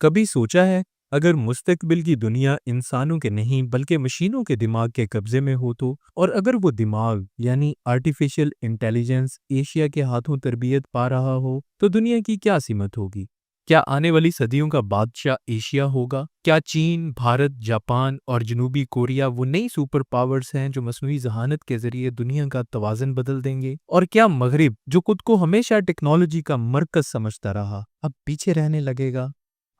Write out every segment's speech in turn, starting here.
کبھی سوچا ہے اگر مستقبل کی دنیا انسانوں کے نہیں بلکہ مشینوں کے دماغ کے قبضے میں ہو تو، اور اگر وہ دماغ یعنی آرٹیفیشل انٹیلیجنس ایشیا کے ہاتھوں تربیت پا رہا ہو تو دنیا کی کیا سمت ہوگی؟ کیا آنے والی صدیوں کا بادشاہ ایشیا ہوگا؟ کیا چین، بھارت، جاپان اور جنوبی کوریا وہ نئی سپر پاورز ہیں جو مصنوعی ذہانت کے ذریعے دنیا کا توازن بدل دیں گے؟ اور کیا مغرب جو خود کو ہمیشہ ٹیکنالوجی کا مرکز سمجھتا رہا اب پیچھے رہنے لگے گا؟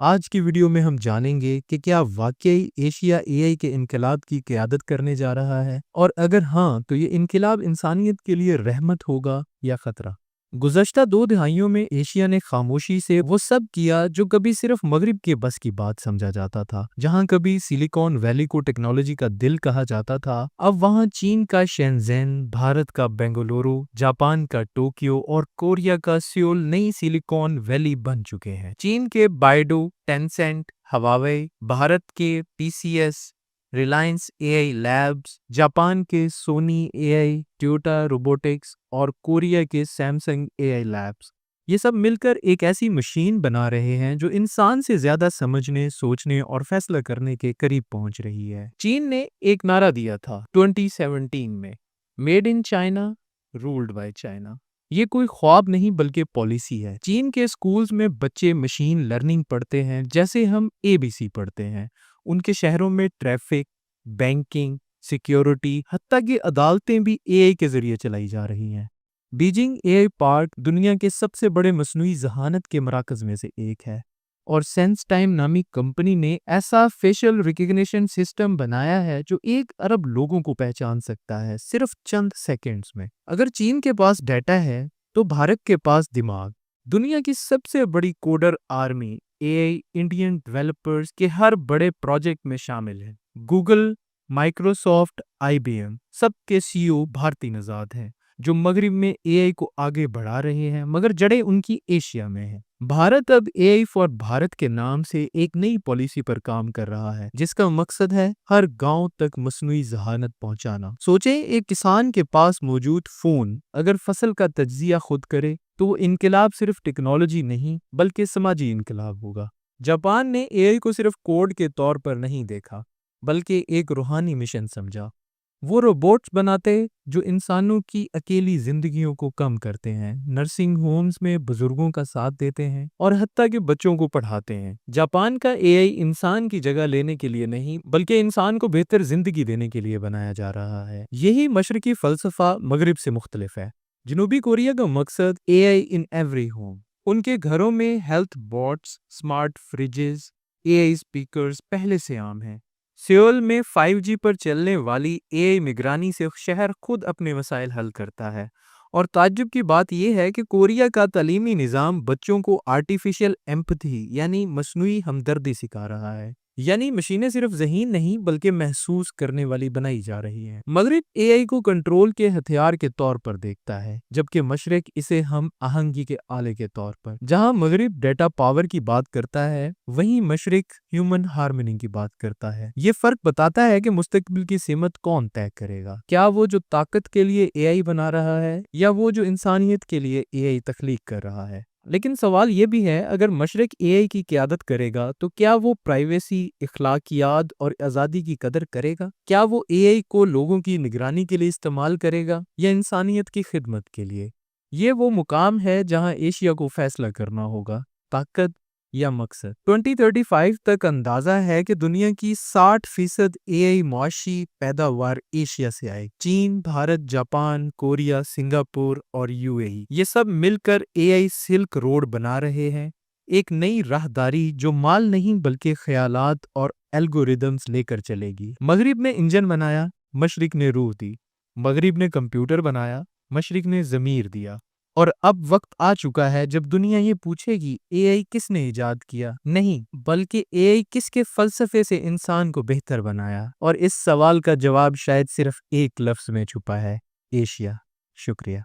آج کی ویڈیو میں ہم جانیں گے کہ کیا واقعی ایشیا اے آئی کے انقلاب کی قیادت کرنے جا رہا ہے، اور اگر ہاں تو یہ انقلاب انسانیت کے لیے رحمت ہوگا یا خطرہ؟ گزشتہ 2 دہائیوں میں ایشیا نے خاموشی سے وہ سب کیا جو کبھی صرف مغرب کے بس کی بات سمجھا جاتا تھا۔ جہاں کبھی سلیکون ویلی کو ٹیکنالوجی کا دل کہا جاتا تھا، اب وہاں چین کا شینزین، بھارت کا بنگلورو، جاپان کا ٹوکیو اور کوریا کا سیول نئی سلیکون ویلی بن چکے ہیں۔ چین کے بائیڈو، ٹینسینٹ، ہواوے، بھارت کے ٹی سی ایس، ریلائنس اے آئی لیبز، جاپان کے سونی اے آئی، ٹویوٹا روبوٹکس اور کوریا کے سیمسنگ اے آئی لیبز، یہ سب مل کر ایک ایسی مشین بنا رہے ہیں جو انسان سے زیادہ سمجھنے، سوچنے اور فیصلہ کرنے کے قریب پہنچ رہی ہے۔ چین نے ایک نعرہ دیا تھا 2017 میں، made in China, ruled by China. یہ کوئی خواب نہیں بلکہ پالیسی ہے۔ چین کے اسکولز میں بچے مشین لرننگ پڑھتے ہیں جیسے ہم ABC پڑھتے ہیں۔ ان کے شہروں میں ٹریفک، بینکنگ، سیکیورٹی، حتیٰ کہ عدالتیں بھی اے آئی کے ذریعے چلائی جا رہی ہیں۔ بیجنگ اے آئی پارک دنیا کے سب سے بڑے مصنوعی ذہانت کے مراکز میں سے ایک ہے، اور سینس ٹائم نامی کمپنی نے ایسا فیشل ریکگنیشن سسٹم بنایا ہے جو 1 ارب لوگوں کو پہچان سکتا ہے صرف چند سیکنڈز میں۔ اگر چین کے پاس ڈیٹا ہے تو بھارت کے پاس دماغ۔ دنیا کی سب سے بڑی کوڈر آرمی اے آئی انڈین ڈیولپرز کے ہر بڑے پروجیکٹ میں شامل ہے۔ گوگل، مائکروسافٹ، IBM سب کے CEO بھارتی نژاد ہیں جو مغرب میں اے آئی کو آگے بڑھا رہے ہیں، مگر جڑیں ان کی ایشیا میں ہیں۔ بھارت اب اے آئی فار بھارت کے نام سے ایک نئی پالیسی پر کام کر رہا ہے جس کا مقصد ہے ہر گاؤں تک مصنوعی ذہانت پہنچانا۔ سوچیں، ایک کسان کے پاس موجود فون اگر فصل کا تجزیہ خود کرے تو وہ انقلاب صرف ٹیکنالوجی نہیں بلکہ سماجی انقلاب ہوگا۔ جاپان نے اے آئی کو صرف کوڈ کے طور پر نہیں دیکھا بلکہ ایک روحانی مشن سمجھا۔ وہ روبوٹس بناتے جو انسانوں کی اکیلی زندگیوں کو کم کرتے ہیں، نرسنگ ہومز میں بزرگوں کا ساتھ دیتے ہیں اور حتیٰ کہ بچوں کو پڑھاتے ہیں۔ جاپان کا اے آئی انسان کی جگہ لینے کے لیے نہیں بلکہ انسان کو بہتر زندگی دینے کے لیے بنایا جا رہا ہے۔ یہی مشرقی فلسفہ مغرب سے مختلف ہے۔ جنوبی کوریا کا مقصد اے آئی ان ایوری ہوم۔ ان کے گھروں میں ہیلتھ بوٹس، سمارٹ فریجز، اے آئی اسپیکرز پہلے سے عام ہیں۔ سیول میں 5G پر چلنے والی اے آئی نگرانی سے شہر خود اپنے مسائل حل کرتا ہے، اور تعجب کی بات یہ ہے کہ کوریا کا تعلیمی نظام بچوں کو آرٹیفیشل ایمپتھی یعنی مصنوعی ہمدردی سکھا رہا ہے۔ یعنی مشینیں صرف ذہین نہیں بلکہ محسوس کرنے والی بنائی جا رہی ہیں۔ مغرب اے آئی کو کنٹرول کے ہتھیار کے طور پر دیکھتا ہے جبکہ مشرق اسے ہم آہنگی کے آلے کے طور پر۔ جہاں مغرب ڈیٹا پاور کی بات کرتا ہے وہیں مشرق ہیومن ہارمنی کی بات کرتا ہے۔ یہ فرق بتاتا ہے کہ مستقبل کی سمت کون طے کرے گا، کیا وہ جو طاقت کے لیے اے آئی بنا رہا ہے یا وہ جو انسانیت کے لیے اے آئی تخلیق کر رہا ہے۔ لیکن سوال یہ بھی ہے، اگر مشرق اے آئی کی قیادت کرے گا تو کیا وہ پرائیویسی، اخلاقیات اور آزادی کی قدر کرے گا؟ کیا وہ اے آئی کو لوگوں کی نگرانی کے لیے استعمال کرے گا یا انسانیت کی خدمت کے لیے؟ یہ وہ مقام ہے جہاں ایشیا کو فیصلہ کرنا ہوگا، طاقت یا مقصد۔ 2035 تک اندازہ ہے کہ دنیا کی 60% اے آئی معاشی پیداوار ایشیا سے آئے۔ چین، بھارت، جاپان، کوریا، سنگاپور اور UAE یہ سب مل کر اے آئی سلک روڈ بنا رہے ہیں، ایک نئی راہداری جو مال نہیں بلکہ خیالات اور الگوریدمز لے کر چلے گی۔ مغرب نے انجن بنایا، مشرق نے روح دی۔ مغرب نے کمپیوٹر بنایا، مشرق نے ضمیر دیا۔ اور اب وقت آ چکا ہے جب دنیا یہ پوچھے گی اے آئی کس نے ایجاد کیا، نہیں بلکہ اے آئی کس کے فلسفے سے انسان کو بہتر بنایا۔ اور اس سوال کا جواب شاید صرف ایک لفظ میں چھپا ہے: ایشیا۔ شکریہ۔